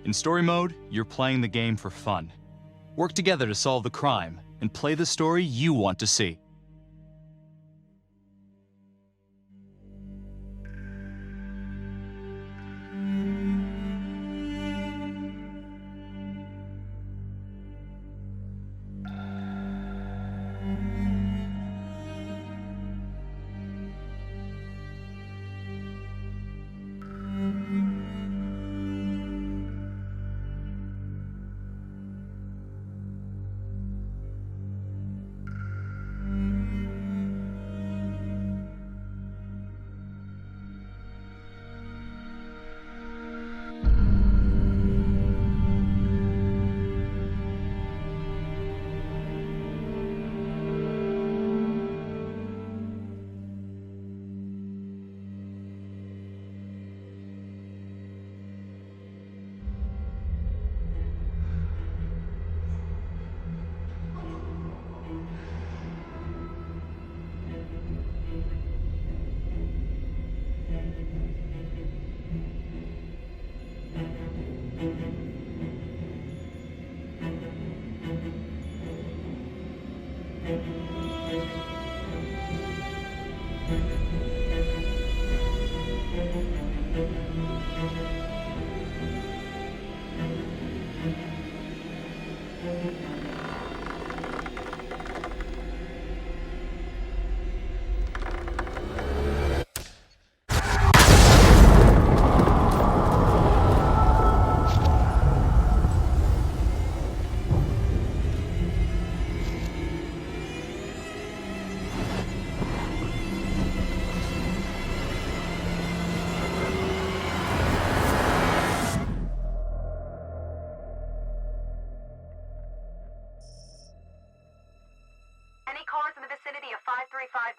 In story mode, you're playing the game for fun. Work together to solve the crime and play the story you want to see.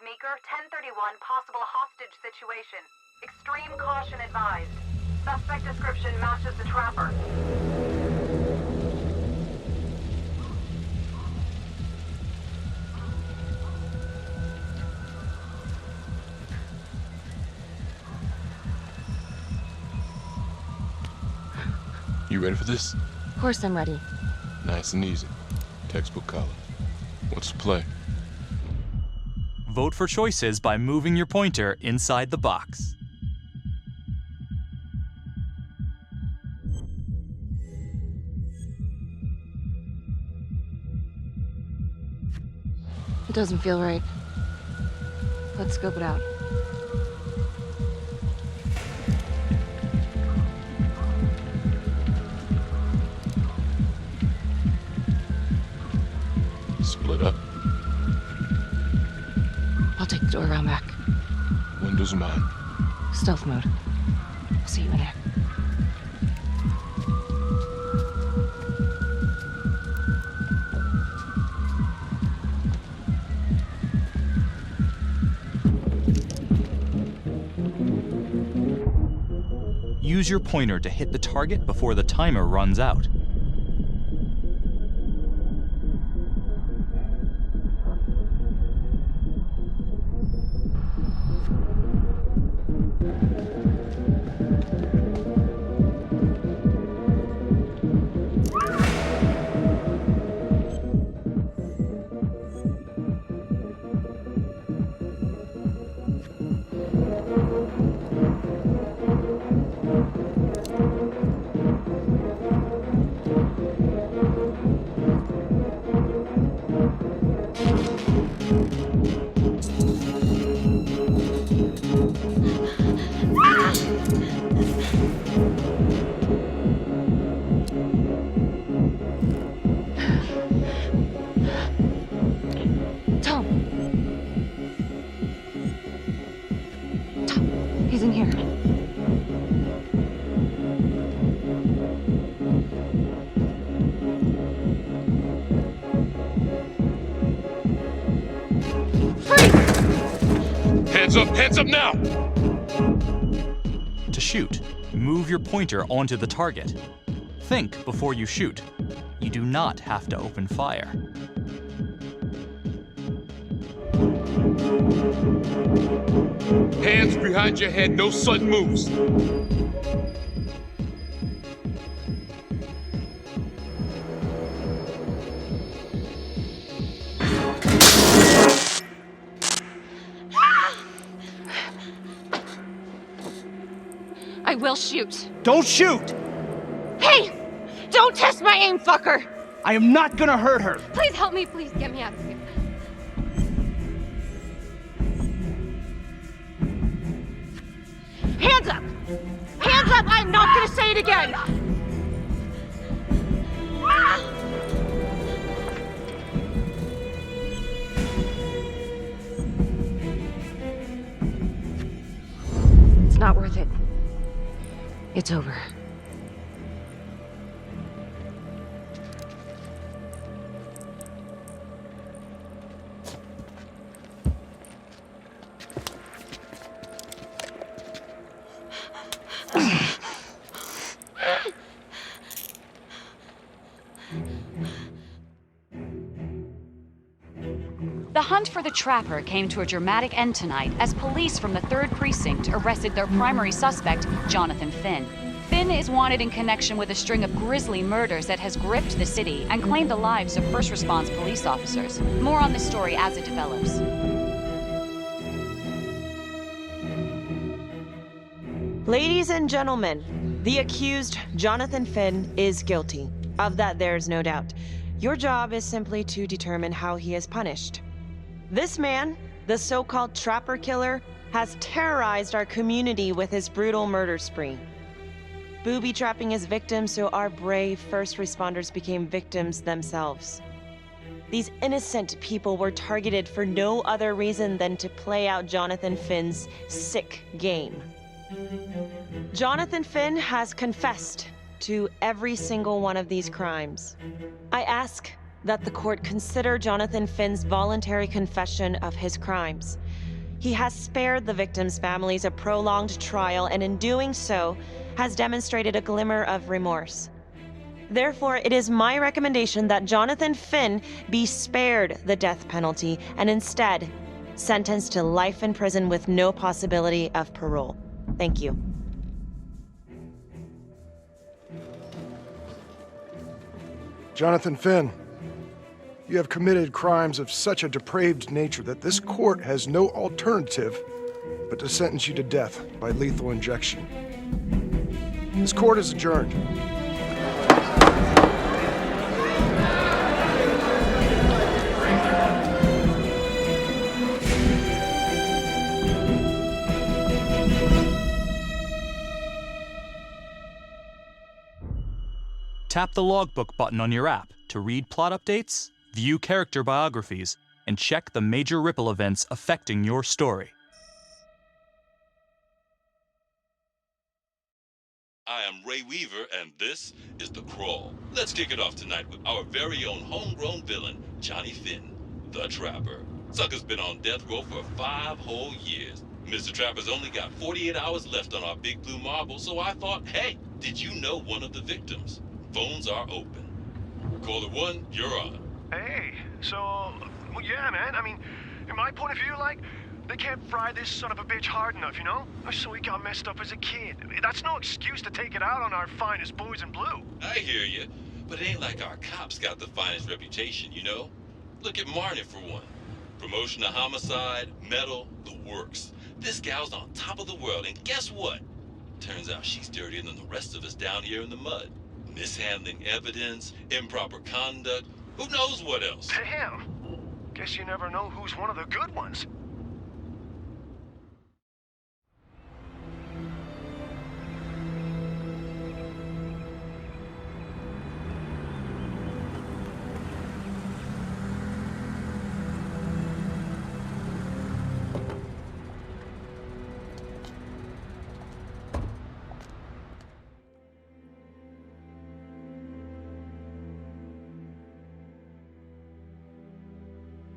Meeker, 1031, possible hostage situation. Extreme caution advised. Suspect description matches the trapper. You ready for this? Of course I'm ready. Nice and easy. Textbook color. What's the play? Vote for choices by moving your pointer inside the box. It doesn't feel right. Let's scope it out. Split up. I'll take the door around back. Windows mine. Stealth mode. I'll see you in there. Use your pointer to hit the target before the timer runs out. He's in here. Hands up now! To shoot, move your pointer onto the target. Think before you shoot. You do not have to open fire. Hands behind your head, no sudden moves. I will shoot. Don't shoot! Hey! Don't test my aim, fucker! I am not gonna hurt her. Please help me, please get me out of here. Hands up! Hands up! I'm not gonna say it again! It's not worth it. It's over. The hunt for the Trapper came to a dramatic end tonight as police from the 3rd Precinct arrested their primary suspect, Jonathan Finn. Finn is wanted in connection with a string of grisly murders that has gripped the city and claimed the lives of first response police officers. More on this story as it develops. Ladies and gentlemen, the accused, Jonathan Finn, is guilty. Of that, there's no doubt. Your job is simply to determine how he is punished. This man, the so-called Trapper Killer, has terrorized our community with his brutal murder spree. Booby-trapping his victims so our brave first responders became victims themselves. These innocent people were targeted for no other reason than to play out Jonathan Finn's sick game. Jonathan Finn has confessed to every single one of these crimes. I ask that the court consider Jonathan Finn's voluntary confession of his crimes. He has spared the victims' families a prolonged trial, and in doing so, has demonstrated a glimmer of remorse. Therefore, it is my recommendation that Jonathan Finn be spared the death penalty and instead sentenced to life in prison with no possibility of parole. Thank you. Jonathan Finn, you have committed crimes of such a depraved nature that this court has no alternative but to sentence you to death by lethal injection. This court is adjourned. Tap the logbook button on your app to read plot updates, view character biographies, and check the major ripple events affecting your story. I am Ray Weaver, and this is The Crawl. Let's kick it off tonight with our very own homegrown villain, Johnny Finn, the Trapper. Sucker's been on death row for 5 whole years. Mr. Trapper's only got 48 hours left on our big blue marble, so I thought, hey, did you know one of the victims? Phones are open. Caller 1, you're on. Hey, so, well, yeah, man. I mean, in my point of view, like, they can't fry this son of a bitch hard enough, you know? So he got messed up as a kid. That's no excuse to take it out on our finest boys in blue. I hear you, but it ain't like our cops got the finest reputation, you know? Look at Marnie for one. Promotion to homicide, medal, the works. This gal's on top of the world, and guess what? Turns out she's dirtier than the rest of us down here in the mud. Mishandling evidence, improper conduct, who knows what else? Damn. Guess you never know who's one of the good ones.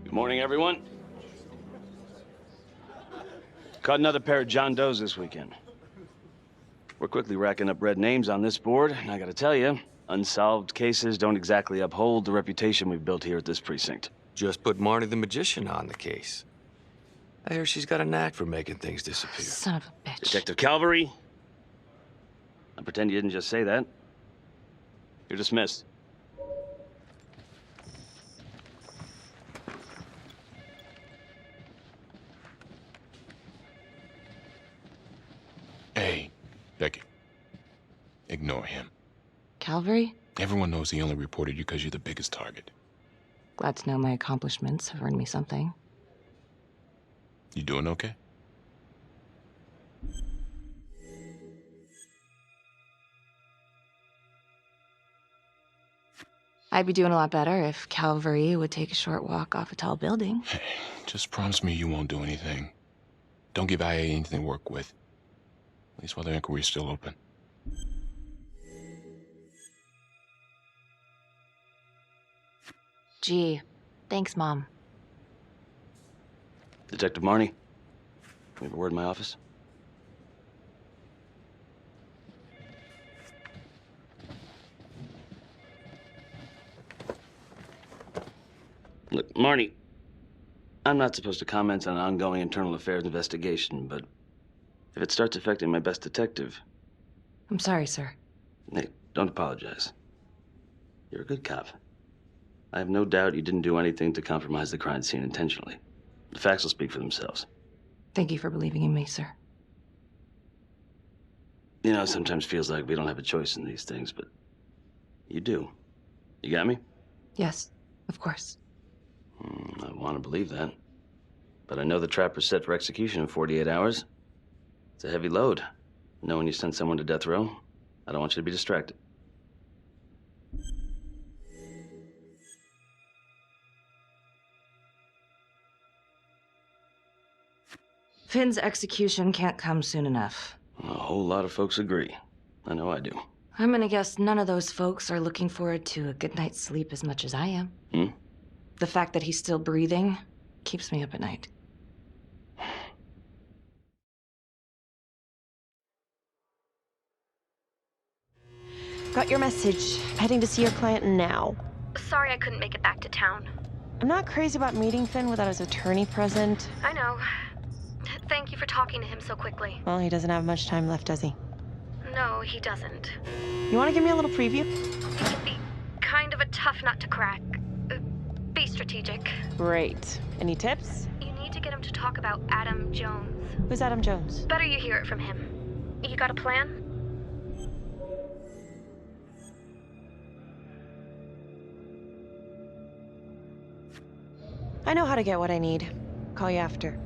Good morning, everyone. Caught another pair of John Does this weekend. We're quickly racking up red names on this board, and I gotta tell you, unsolved cases don't exactly uphold the reputation we've built here at this precinct. Just put Marnie the Magician on the case. I hear she's got a knack for making things disappear. Son of a bitch. Detective Calvary, I pretend you didn't just say that. You're dismissed. Hey, Becky. Ignore him. Calvary? Everyone knows he only reported you because you're the biggest target. Glad to know my accomplishments have earned me something. You doing okay? I'd be doing a lot better if Calvary would take a short walk off a tall building. Hey, just promise me you won't do anything. Don't give IA anything to work with. At least while the inquiry's still open. Gee, thanks, Mom. Detective Marnie, we have a word in my office. Look, Marnie, I'm not supposed to comment on an ongoing internal affairs investigation, but if it starts affecting my best detective... I'm sorry, sir. Hey, don't apologize. You're a good cop. I have no doubt you didn't do anything to compromise the crime scene intentionally. The facts will speak for themselves. Thank you for believing in me, sir. You know, it sometimes feels like we don't have a choice in these things, but you do. You got me? Yes, of course. I want to believe that. But I know the trapper's set for execution in 48 hours. It's a heavy load. Knowing you sent someone to death row, I don't want you to be distracted. Finn's execution can't come soon enough. A whole lot of folks agree. I know I do. I'm gonna guess none of those folks are looking forward to a good night's sleep as much as I am. The fact that he's still breathing keeps me up at night. Got your message. Heading to see your client now. Sorry I couldn't make it back to town. I'm not crazy about meeting Finn without his attorney present. I know. Thank you for talking to him so quickly. Well, he doesn't have much time left, does he? No, he doesn't. You want to give me a little preview? It can be kind of a tough nut to crack. Be strategic. Great. Any tips? You need to get him to talk about Adam Jones. Who's Adam Jones? Better you hear it from him. You got a plan? I know how to get what I need. Call you after.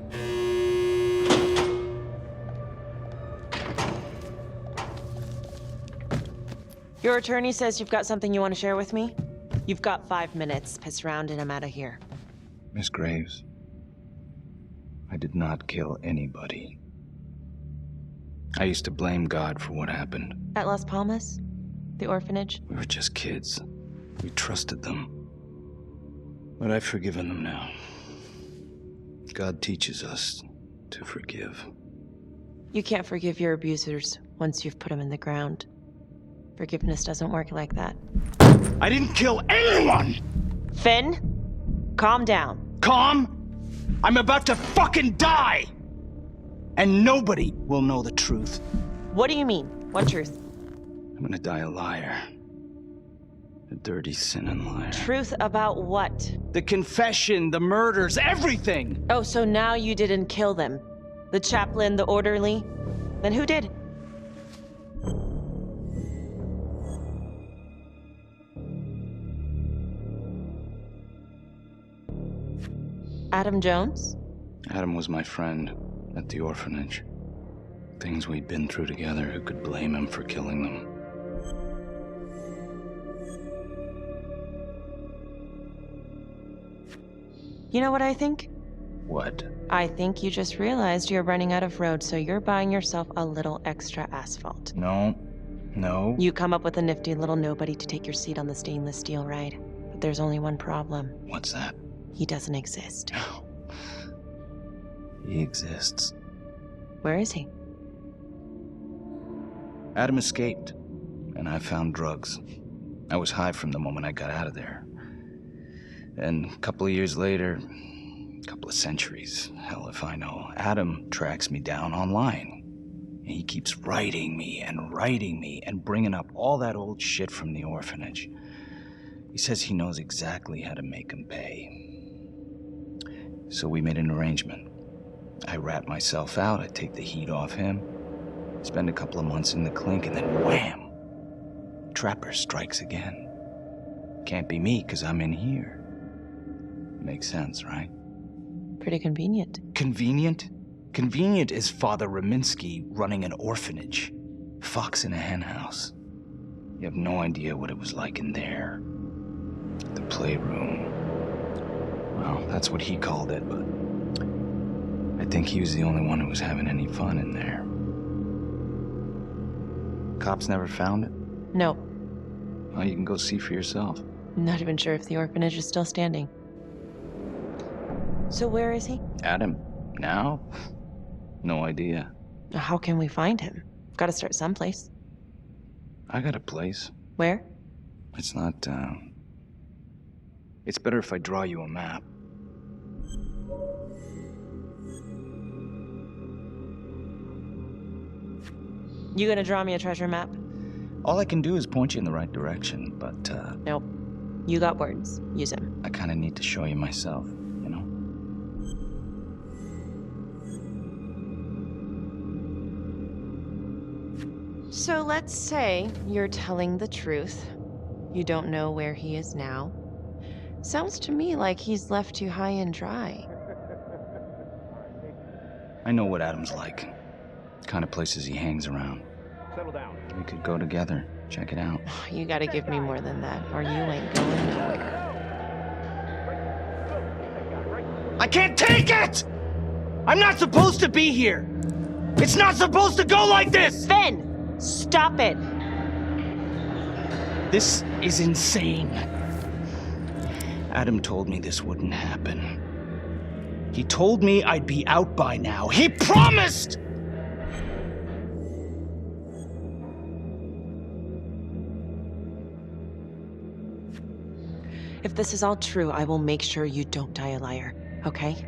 Your attorney says you've got something you want to share with me? You've got 5 minutes. Piss around and I'm out of here. Miss Graves, I did not kill anybody. I used to blame God for what happened. At Las Palmas? The orphanage? We were just kids. We trusted them. But I've forgiven them now. God teaches us to forgive. You can't forgive your abusers once you've put them in the ground. Forgiveness doesn't work like that. I didn't kill anyone! Finn, calm down. Calm? I'm about to fucking die! And nobody will know the truth. What do you mean? What truth? I'm gonna die a liar. A dirty, sinning liar. Truth about what? The confession, the murders, everything! Oh, so now you didn't kill them? The chaplain, the orderly? Then who did? Adam Jones? Adam was my friend at the orphanage. Things we'd been through together, who could blame him for killing them? You know what I think? What? I think you just realized you're running out of road, so you're buying yourself a little extra asphalt. No. No. You come up with a nifty little nobody to take your seat on the stainless steel ride. But there's only one problem. What's that? He doesn't exist. He exists. Where is he? Adam escaped, and I found drugs. I was high from the moment I got out of there. And a couple of years later, a couple of centuries, hell if I know, Adam tracks me down online. And he keeps writing me and bringing up all that old shit from the orphanage. He says he knows exactly how to make him pay. So we made an arrangement. I rat myself out, I take the heat off him, spend a couple of months in the clink, and then wham! Trapper strikes again. Can't be me, 'cause I'm in here. Makes sense, right? Pretty convenient. Convenient? Convenient is Father Raminsky running an orphanage. Fox in a henhouse. You have no idea what it was like in there. The playroom. Well, that's what he called it, but I think he was the only one who was having any fun in there. Cops never found it? No. Well, you can go see for yourself. Not even sure if the orphanage is still standing. So where is he? Adam? Now? No idea. How can we find him? Gotta start someplace. I got a place. Where? It's not, It's better if I draw you a map. You gonna draw me a treasure map? All I can do is point you in the right direction, but, Nope. You got words. Use them. I kinda need to show you myself, you know? So let's say you're telling the truth. You don't know where he is now. Sounds to me like he's left you high and dry. I know what Adam's like. The kind of places he hangs around. Settle down. We could go together. Check it out. You gotta give me more than that, or you ain't going nowhere. I can't take it! I'm not supposed to be here! It's not supposed to go like this! Finn! Stop it! This is insane. Adam told me this wouldn't happen. He told me I'd be out by now. He promised! If this is all true, I will make sure you don't die a liar, okay?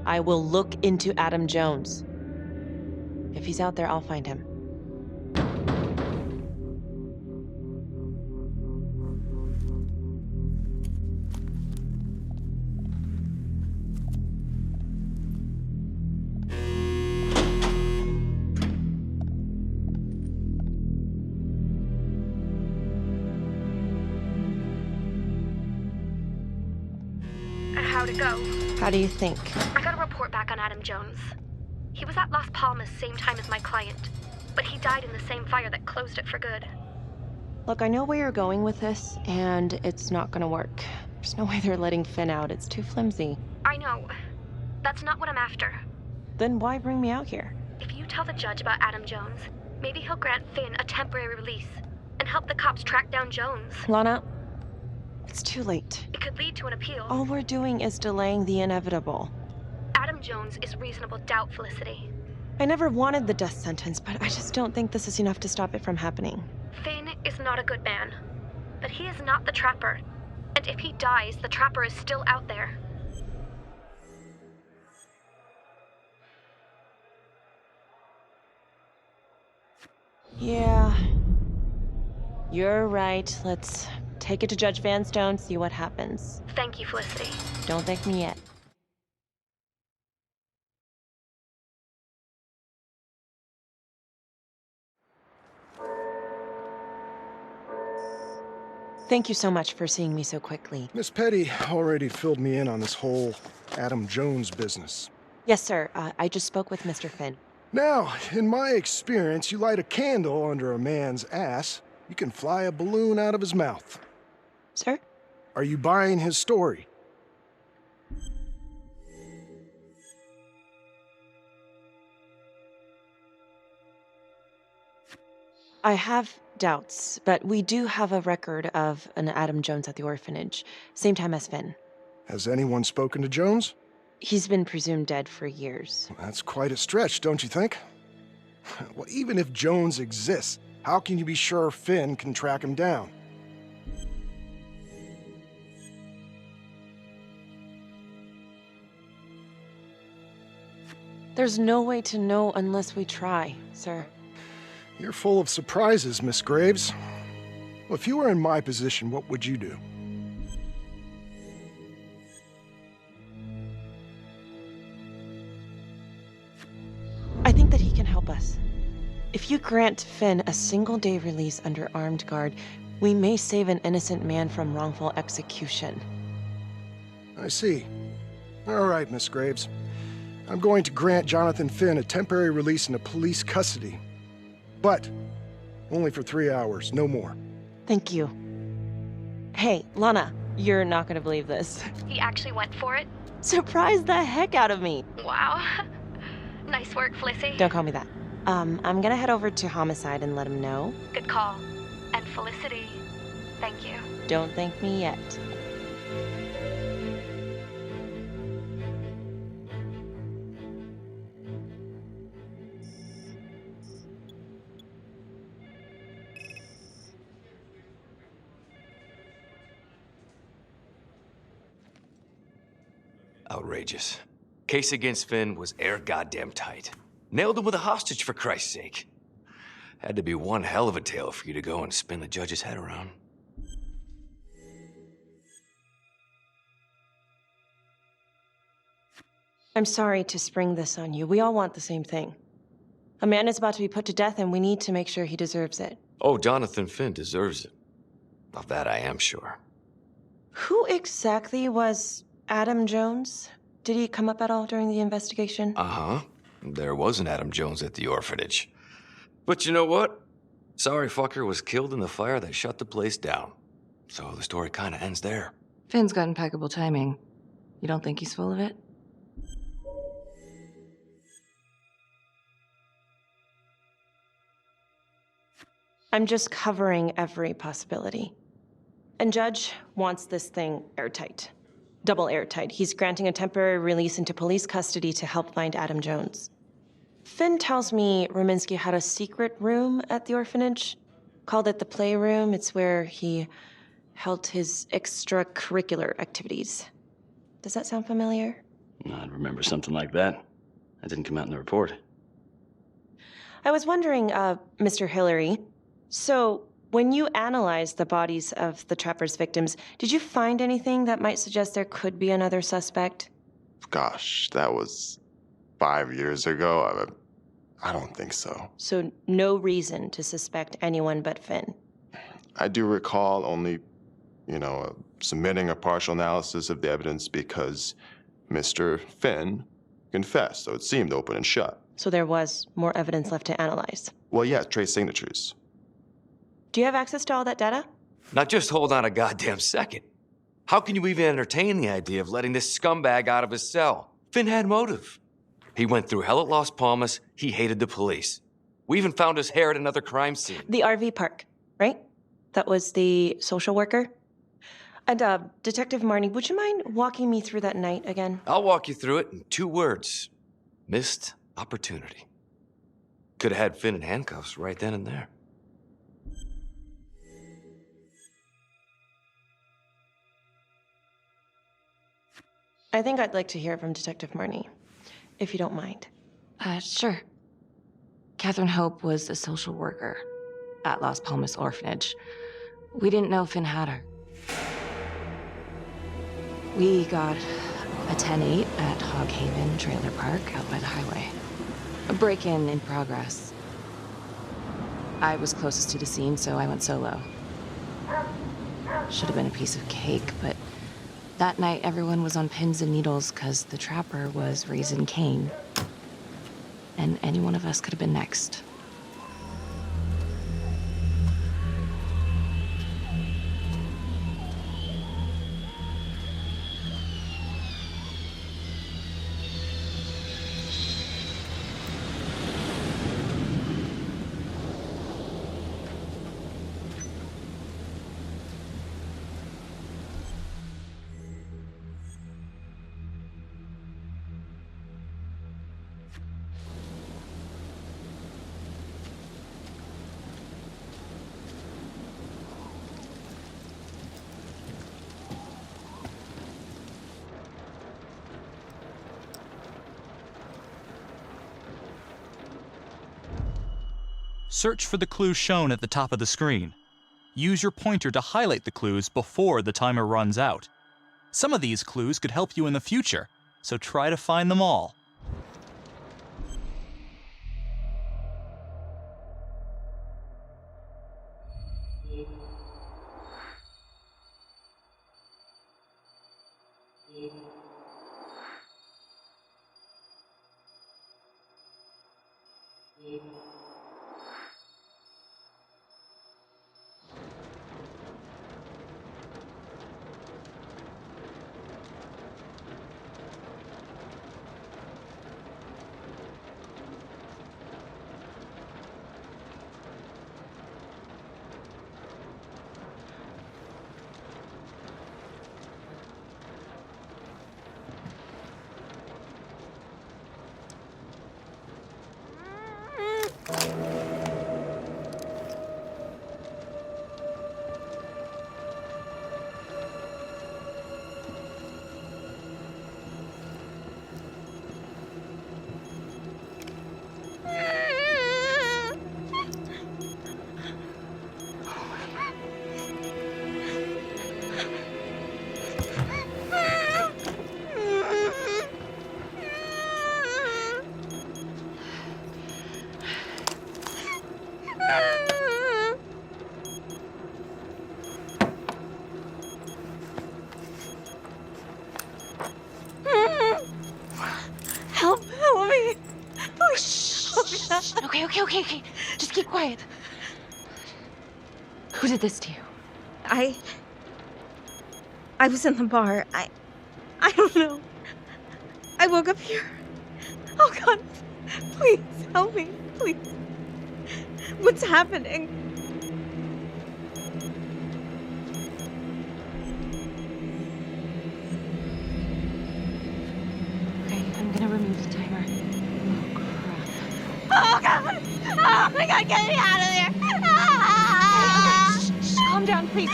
I will look into Adam Jones. If he's out there, I'll find him. How'd it go? How do you think? I got a report back on Adam Jones. He was at Las Palmas same time as my client, but he died in the same fire that closed it for good. Look, I know where you're going with this, and it's not gonna work. There's no way they're letting Finn out. It's too flimsy. I know. That's not what I'm after. Then why bring me out here? If you tell the judge about Adam Jones, maybe he'll grant Finn a temporary release and help the cops track down Jones. Lana, it's too late. It could lead to an appeal. All we're doing is delaying the inevitable. Adam Jones is reasonable doubt, Felicity. I never wanted the death sentence, but I just don't think this is enough to stop it from happening. Finn is not a good man, but he is not the Trapper. And if he dies, the Trapper is still out there. Yeah. You're right. Let's take it to Judge Vanstone, see what happens. Thank you, Felicity. Don't thank me yet. Thank you so much for seeing me so quickly. Miss Petty already filled me in on this whole Adam Jones business. Yes, sir. I just spoke with Mr. Finn. Now, in my experience, you light a candle under a man's ass, you can fly a balloon out of his mouth. Sir? Are you buying his story? I have doubts, but we do have a record of an Adam Jones at the orphanage, same time as Finn. Has anyone spoken to Jones? He's been presumed dead for years. That's quite a stretch, don't you think? Well, even if Jones exists, how can you be sure Finn can track him down? There's no way to know unless we try, sir. You're full of surprises, Miss Graves. Well, if you were in my position, what would you do? I think that he can help us. If you grant Finn a single-day release under armed guard, we may save an innocent man from wrongful execution. I see. All right, Miss Graves. I'm going to grant Jonathan Finn a temporary release into police custody. But only for 3 hours, no more. Thank you. Hey, Lana, you're not gonna believe this. He actually went for it? Surprised the heck out of me. Wow. Nice work, Felicity. Don't call me that. I'm gonna head over to Homicide and let him know. Good call. And Felicity, thank you. Don't thank me yet. Outrageous. Case against Finn was air goddamn tight. Nailed him with a hostage, for Christ's sake. Had to be one hell of a tale for you to go and spin the judge's head around. I'm sorry to spring this on you. We all want the same thing. A man is about to be put to death, and we need to make sure he deserves it. Oh, Jonathan Finn deserves it. Of that I am sure. Who exactly was Adam Jones? Did he come up at all during the investigation? Uh-huh. There was an Adam Jones at the orphanage. But you know what? Sorry fucker was killed in the fire that shut the place down. So the story kind of ends there. Finn's got impeccable timing. You don't think he's full of it? I'm just covering every possibility. And Judge wants this thing airtight. Double airtight. He's granting a temporary release into police custody to help find Adam Jones. Finn tells me Rominsky had a secret room at the orphanage. Called it the playroom. It's where he held his extracurricular activities. Does that sound familiar? I'd remember something like that. That didn't come out in the report. I was wondering, Mr. Hillary, so when you analyzed the bodies of the Trapper's victims, did you find anything that might suggest there could be another suspect? Gosh, that was 5 years ago. I don't think so. So no reason to suspect anyone but Finn? I do recall only, submitting a partial analysis of the evidence because Mr. Finn confessed, so it seemed open and shut. So there was more evidence left to analyze? Well, yeah, trace signatures. Do you have access to all that data? Now just hold on a goddamn second. How can you even entertain the idea of letting this scumbag out of his cell? Finn had motive. He went through hell at Las Palmas. He hated the police. We even found his hair at another crime scene. The RV park, right? That was the social worker? And, Detective Marnie, would you mind walking me through that night again? I'll walk you through it in 2 words. Missed opportunity. Could have had Finn in handcuffs right then and there. I think I'd like to hear from Detective Marnie, if you don't mind. Sure. Catherine Hope was a social worker at Las Palmas Orphanage. We didn't know Finn had her. We got a 10-8 at Hog Haven Trailer Park out by the highway. A break-in in progress. I was closest to the scene, so I went solo. Should have been a piece of cake, but that night everyone was on pins and needles because the Trapper was raising Cain. And any one of us could have been next. Search for the clues shown at the top of the screen. Use your pointer to highlight the clues before the timer runs out. Some of these clues could help you in the future, so try to find them all. Help me. Oh, shh. Okay. Just keep quiet. Who did this to you? I was in the bar. I don't know. I woke up here. Oh God, please help me, please. What's happening? Okay, I'm gonna remove the timer. Oh God! Oh my God, get me out of there! Ah! Okay, shh, calm down, please.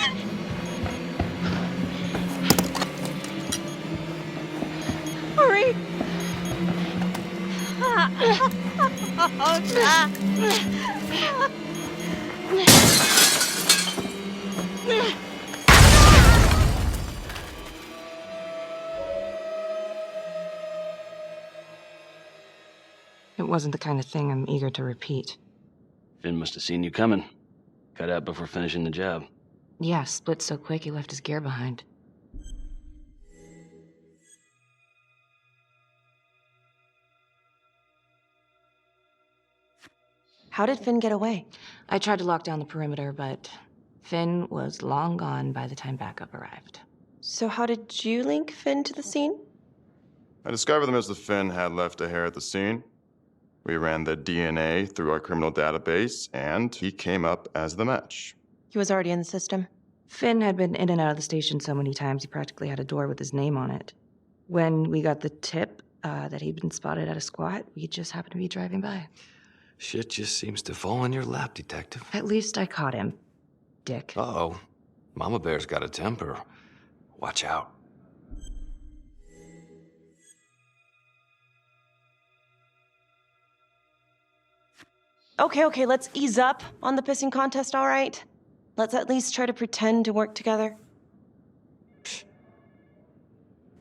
Hurry! Oh, God. It wasn't the kind of thing I'm eager to repeat. Finn must have seen you coming. Cut out before finishing the job. Yeah, split so quick he left his gear behind. How did Finn get away? I tried to lock down the perimeter, but Finn was long gone by the time backup arrived. So how did you link Finn to the scene? I discovered that Mr. Finn had left a hair at the scene. We ran the DNA through our criminal database, and he came up as the match. He was already in the system. Finn had been in and out of the station so many times he practically had a door with his name on it. When we got the tip that he'd been spotted at a squat, we just happened to be driving by. Shit just seems to fall in your lap, Detective. At least I caught him, Dick. Uh-oh. Mama Bear's got a temper. Watch out. Okay, let's ease up on the pissing contest, all right? Let's at least try to pretend to work together.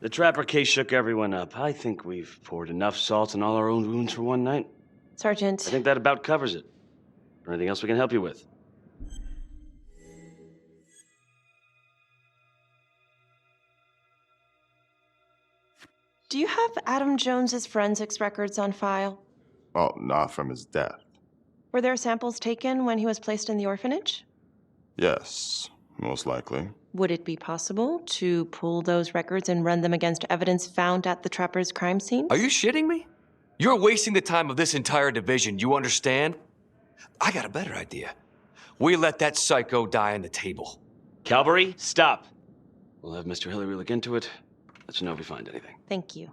The Trapper case shook everyone up. I think we've poured enough salt in all our own wounds for one night. Sergeant. I think that about covers it. Or anything else we can help you with? Do you have Adam Jones's forensics records on file? Well, not from his death. Were there samples taken when he was placed in the orphanage? Yes, most likely. Would it be possible to pull those records and run them against evidence found at the Trapper's crime scene? Are you shitting me? You're wasting the time of this entire division, you understand? I got a better idea. We let that psycho die on the table. Calvary, stop. We'll have Mr. Hillary look into it. Let you know if we find anything. Thank you.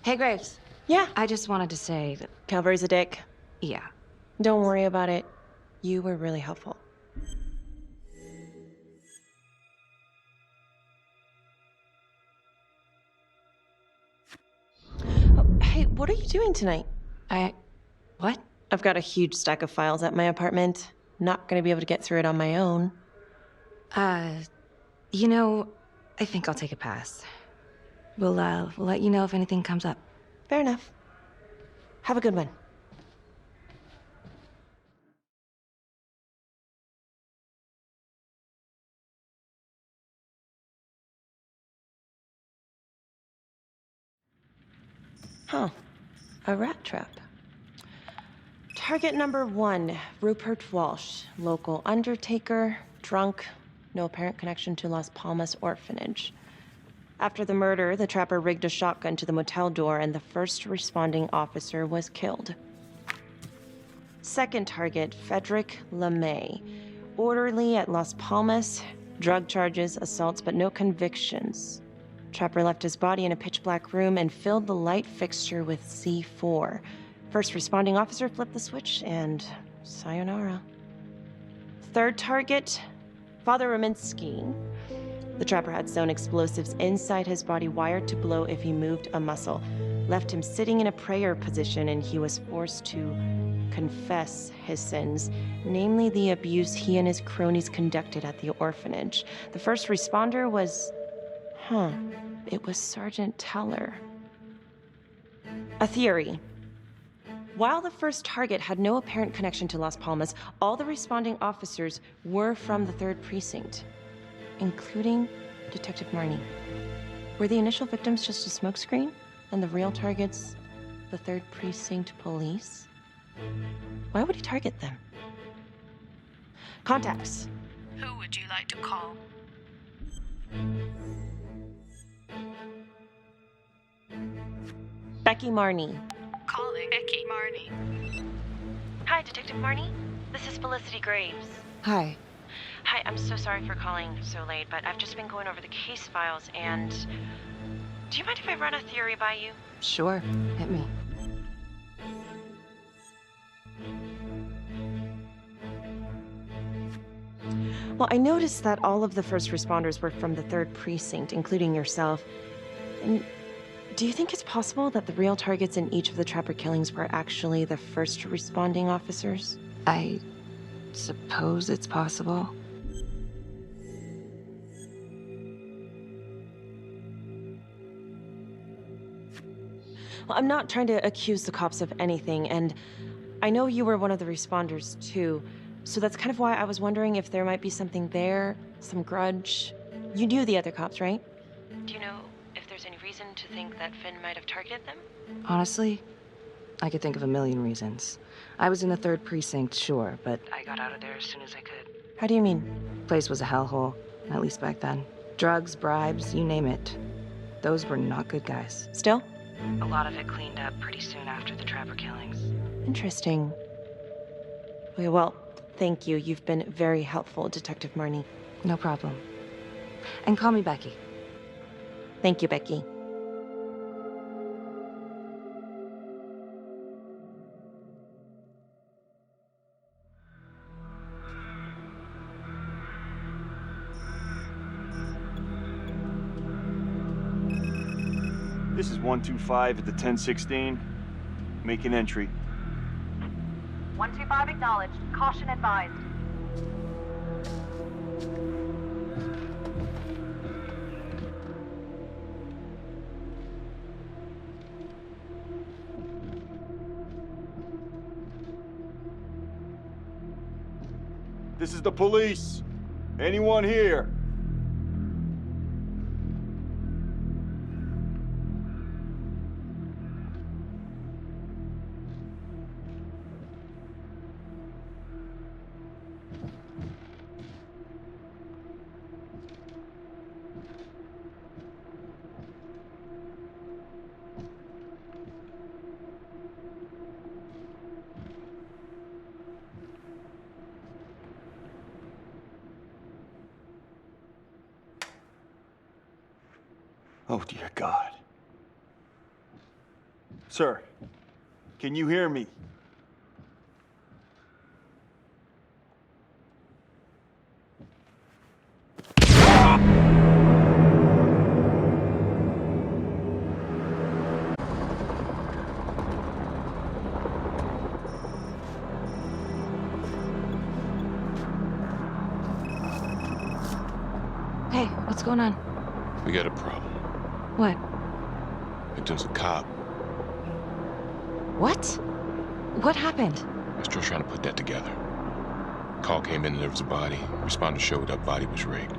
Hey, Graves. Yeah? I just wanted to say that... Calvary's a dick. Yeah. Don't worry about it. You were really helpful. Oh, hey, what are you doing tonight? What? I've got a huge stack of files at my apartment. Not gonna be able to get through it on my own. You know, I think I'll take a pass. We'll let you know if anything comes up. Fair enough. Have a good one. Huh. A rat trap. Target number 1, Rupert Walsh, local undertaker, drunk, no apparent connection to Las Palmas orphanage. After the murder, the trapper rigged a shotgun to the motel door and the first responding officer was killed. Second target, Frederick LeMay, orderly at Las Palmas, drug charges, assaults, but no convictions. Trapper left his body in a pitch-black room and filled the light fixture with C4. First responding officer flipped the switch, and sayonara. Third target, Father Rominsky. The trapper had sewn explosives inside his body, wired to blow if he moved a muscle. Left him sitting in a prayer position, and he was forced to confess his sins, namely the abuse he and his cronies conducted at the orphanage. The first responder was... it was Sergeant Teller. A theory. While the first target had no apparent connection to Las Palmas, all the responding officers were from the 3rd Precinct, including Detective Marnie. Were the initial victims just a smokescreen, and the real targets the 3rd Precinct police? Why would he target them? Contacts. Who would you like to call? Becky Marnie. Calling Becky Marnie. Hi, Detective Marnie. This is Felicity Graves. Hi. Hi, I'm so sorry for calling so late, but I've just been going over the case files and... Do you mind if I run a theory by you? Sure. Hit me. Well, I noticed that all of the first responders were from the 3rd Precinct, including yourself. And do you think it's possible that the real targets in each of the Trapper killings were actually the first responding officers? I suppose it's possible. Well, I'm not trying to accuse the cops of anything, and I know you were one of the responders, too. So that's kind of why I was wondering if there might be something there, some grudge. You knew the other cops, right? Do you know if there's any reason to think that Finn might have targeted them? Honestly, I could think of a million reasons. I was in the 3rd Precinct, sure, but I got out of there as soon as I could. How do you mean? Place was a hellhole, at least back then. Drugs, bribes, you name it. Those were not good guys. Still? A lot of it cleaned up pretty soon after the Trapper killings. Interesting. Okay, well, thank you. You've been very helpful, Detective Marnie. No problem. And call me Becky. Thank you, Becky. This is 125 at the 1016. Make an entry. 125 acknowledged. Caution advised. This is the police. Anyone here? Oh, dear God. Sir, can you hear me? Hey, what's going on? We got a problem. What? Victim's a cop. What? What happened? I'm still trying to put that together. Call came in and there was a body. Responder showed up, body was rigged.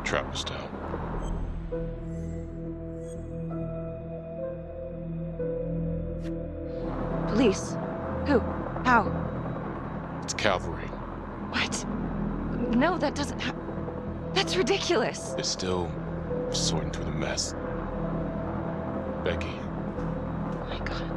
Trap was down. Police? Who? How? It's cavalry. What? No, that doesn't That's ridiculous. They're still sorting through the mess. Becky. Oh my God.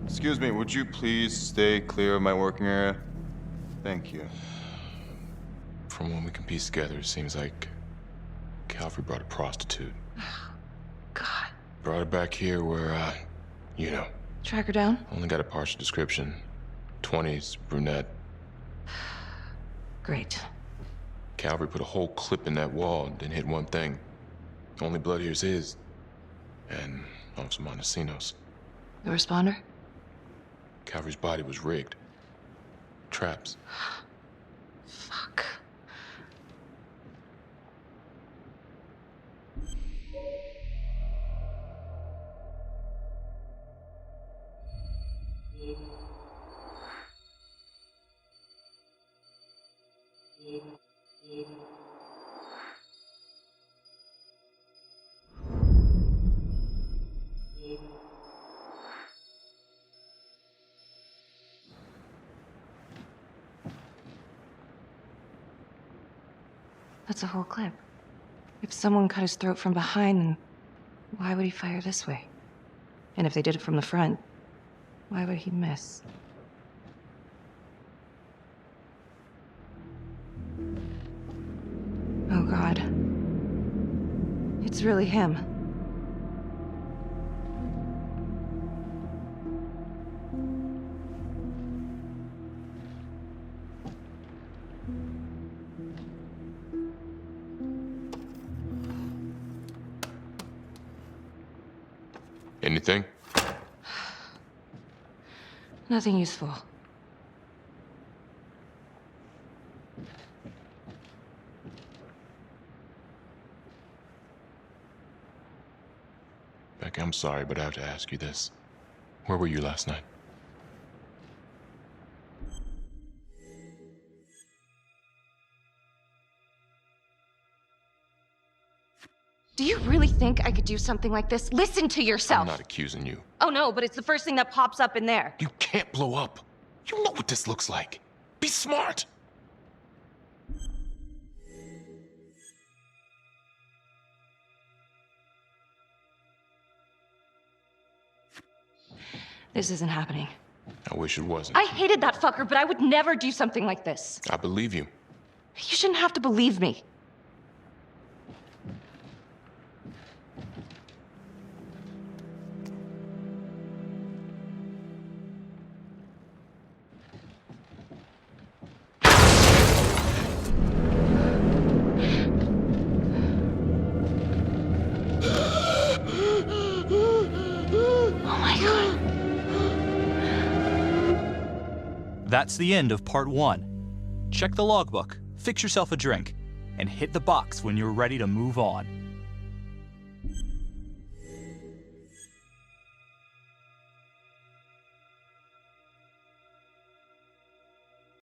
Excuse me, would you please stay clear of my working area? Thank you. From what we can piece together, it seems like Calvary brought a prostitute. God. Brought her back here where, you know. Track her down? Only got a partial description. 20s, brunette. Great. Calvary put a whole clip in that wall, then hit one thing. Only blood here's his. And Officer Montesinos. The responder? Calvary's body was rigged. Traps. Fuck. That's a whole clip. If someone cut his throat from behind, then why would he fire this way? And if they did it from the front, why would he miss? Oh God. It's really him. Anything? Nothing useful. Becky, I'm sorry, but I have to ask you this. Where were you last night? Do you really think I could do something like this? Listen to yourself. I'm not accusing you. Oh no, but it's the first thing that pops up in there. You can't blow up. You know what this looks like. Be smart. This isn't happening. I wish it wasn't. I hated that fucker, but I would never do something like this. I believe you. You shouldn't have to believe me. That's the end of part 1. Check the logbook, fix yourself a drink, and hit the box when you're ready to move on.